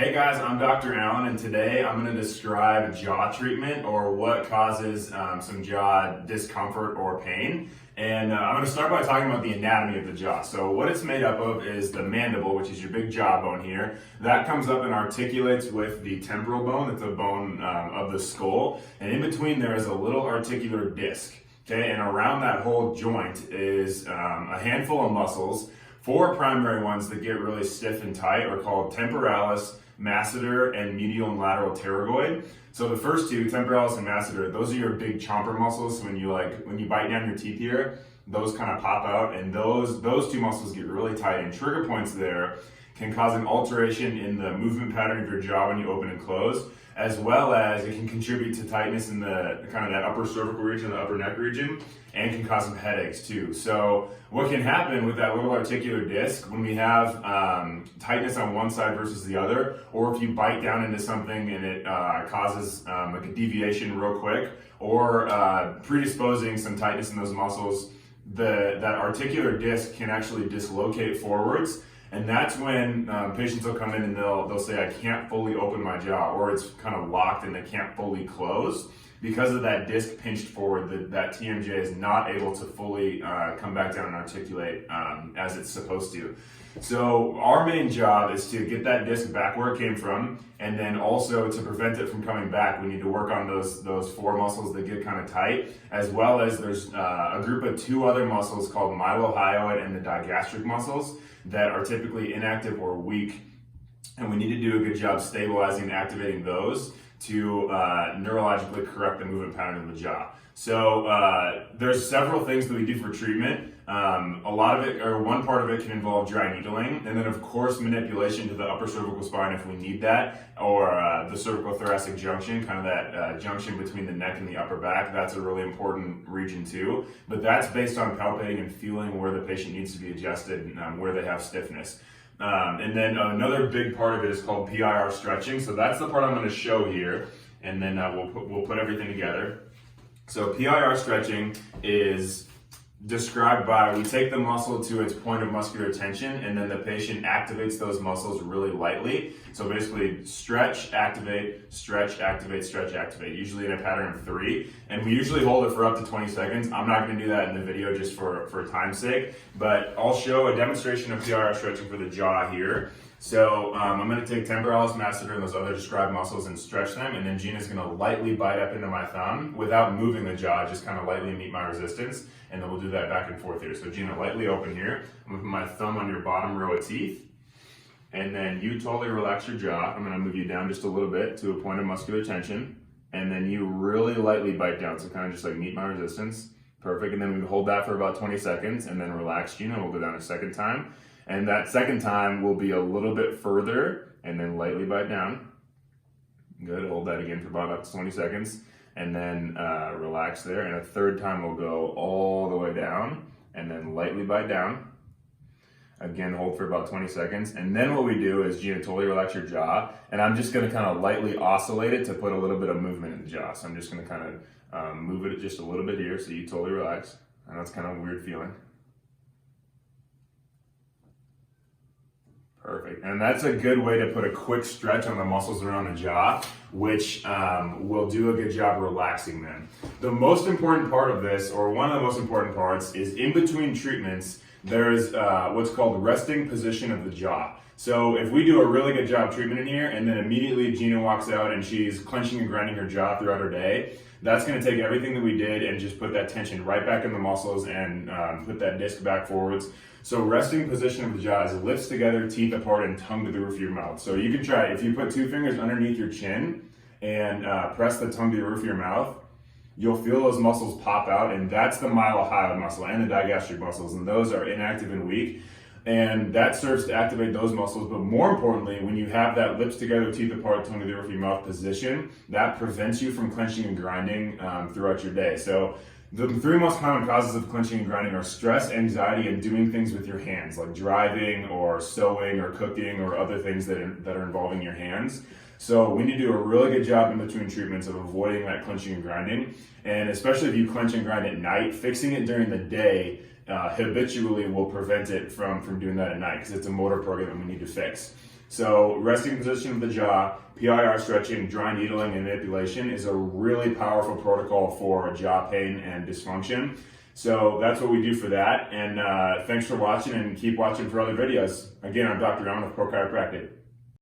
Hey guys, I'm Dr. Allen, and today I'm going to describe jaw treatment, or what causes some jaw discomfort or pain. And I'm going to start by talking about the anatomy of the jaw. So what it's made up of is the mandible, which is your big jawbone here. That comes up and articulates with the temporal bone, that's a bone of the skull. And in between there is a little articular disc. Okay, and around that whole joint is a handful of muscles. Four primary ones that get really stiff and tight are called temporalis, masseter, and medial and lateral pterygoid. So the first two, temporalis and masseter, those are your big chomper muscles. When you bite down your teeth here, those kind of pop out, and those two muscles get really tight, and trigger points there can cause an alteration in the movement pattern of your jaw when you open and close, as well as it can contribute to tightness in the kind of that upper cervical region, the upper neck region, and can cause some headaches too. So what can happen with that little articular disc when we have tightness on one side versus the other, or if you bite down into something and it causes like a deviation real quick, or predisposing some tightness in those muscles, that articular disc can actually dislocate forwards. And that's when patients will come in and they'll say, I can't fully open my jaw, or it's kind of locked and they can't fully close. Because of that disc pinched forward, that TMJ is not able to fully come back down and articulate as it's supposed to. So our main job is to get that disc back where it came from, and then also to prevent it from coming back, we need to work on those four muscles that get kind of tight, as well as there's a group of two other muscles called mylohyoid and the digastric muscles that are typically inactive or weak, and we need to do a good job stabilizing and activating those to neurologically correct the movement pattern of the jaw. So there's several things that we do for treatment. A lot of it, or one part of it, can involve dry needling, and then of course manipulation to the upper cervical spine if we need that, or the cervical-thoracic junction, kind of that junction between the neck and the upper back. That's a really important region too, but that's based on palpating and feeling where the patient needs to be adjusted, where they have stiffness. And then another big part of it is called PIR stretching. So that's the part I'm going to show here, and then we'll put everything together. So PIR stretching is described by, we take the muscle to its point of muscular tension, and then the patient activates those muscles really lightly. So basically stretch, activate, stretch, activate, stretch, activate, usually in a pattern of 3. And we usually hold it for up to 20 seconds. I'm not going to do that in the video just for time's sake, but I'll show a demonstration of PIR stretching for the jaw here. So I'm going to take temporalis, masseter, and those other described muscles and stretch them, and then Gina's going to lightly bite up into my thumb without moving the jaw, just kind of lightly meet my resistance, and then we'll do that back and forth here. So Gina, lightly open here. I'm going to put my thumb on your bottom row of teeth, and then you totally relax your jaw. I'm going to move you down just a little bit to a point of muscular tension, and then you really lightly bite down, so kind of just like meet my resistance. Perfect, and then we hold that for about 20 seconds, and then relax, Gina. We'll go down a second time. And that second time will be a little bit further, and then lightly bite down. Good, hold that again for about up to 20 seconds, and then relax there. And a third time we'll go all the way down, and then lightly bite down. Again, hold for about 20 seconds. And then what we do is, Gina, totally relax your jaw, and I'm just gonna kind of lightly oscillate it to put a little bit of movement in the jaw. So I'm just gonna kind of move it just a little bit here, so you totally relax. I know it's kind of a weird feeling. Perfect, and that's a good way to put a quick stretch on the muscles around the jaw, which will do a good job relaxing them. The most important part of this, or one of the most important parts, is in between treatments, there's what's called resting position of the jaw. So if we do a really good job treatment in here, and then immediately Gina walks out and she's clenching and grinding her jaw throughout her day, that's going to take everything that we did and just put that tension right back in the muscles and put that disc back forwards. So resting position of the jaw is lips together, teeth apart, and tongue to the roof of your mouth. So you can try, if you put 2 fingers underneath your chin and press the tongue to the roof of your mouth, you'll feel those muscles pop out, and that's the mylohyoid muscle and the digastric muscles, and those are inactive and weak. And that serves to activate those muscles, but more importantly, when you have that lips together, teeth apart, tongue to the roof of your mouth position, that prevents you from clenching and grinding throughout your day. So the 3 most common causes of clenching and grinding are stress, anxiety, and doing things with your hands, like driving or sewing or cooking or other things that are involving your hands. So we need to do a really good job in between treatments of avoiding that clenching and grinding. And especially if you clench and grind at night, fixing it during the day habitually will prevent it from doing that at night, because it's a motor program that we need to fix. So resting position of the jaw, PIR stretching, dry needling, and manipulation is a really powerful protocol for jaw pain and dysfunction. So that's what we do for that. And thanks for watching, and keep watching for other videos. Again, I'm Dr. Allen with Pro Chiropractic.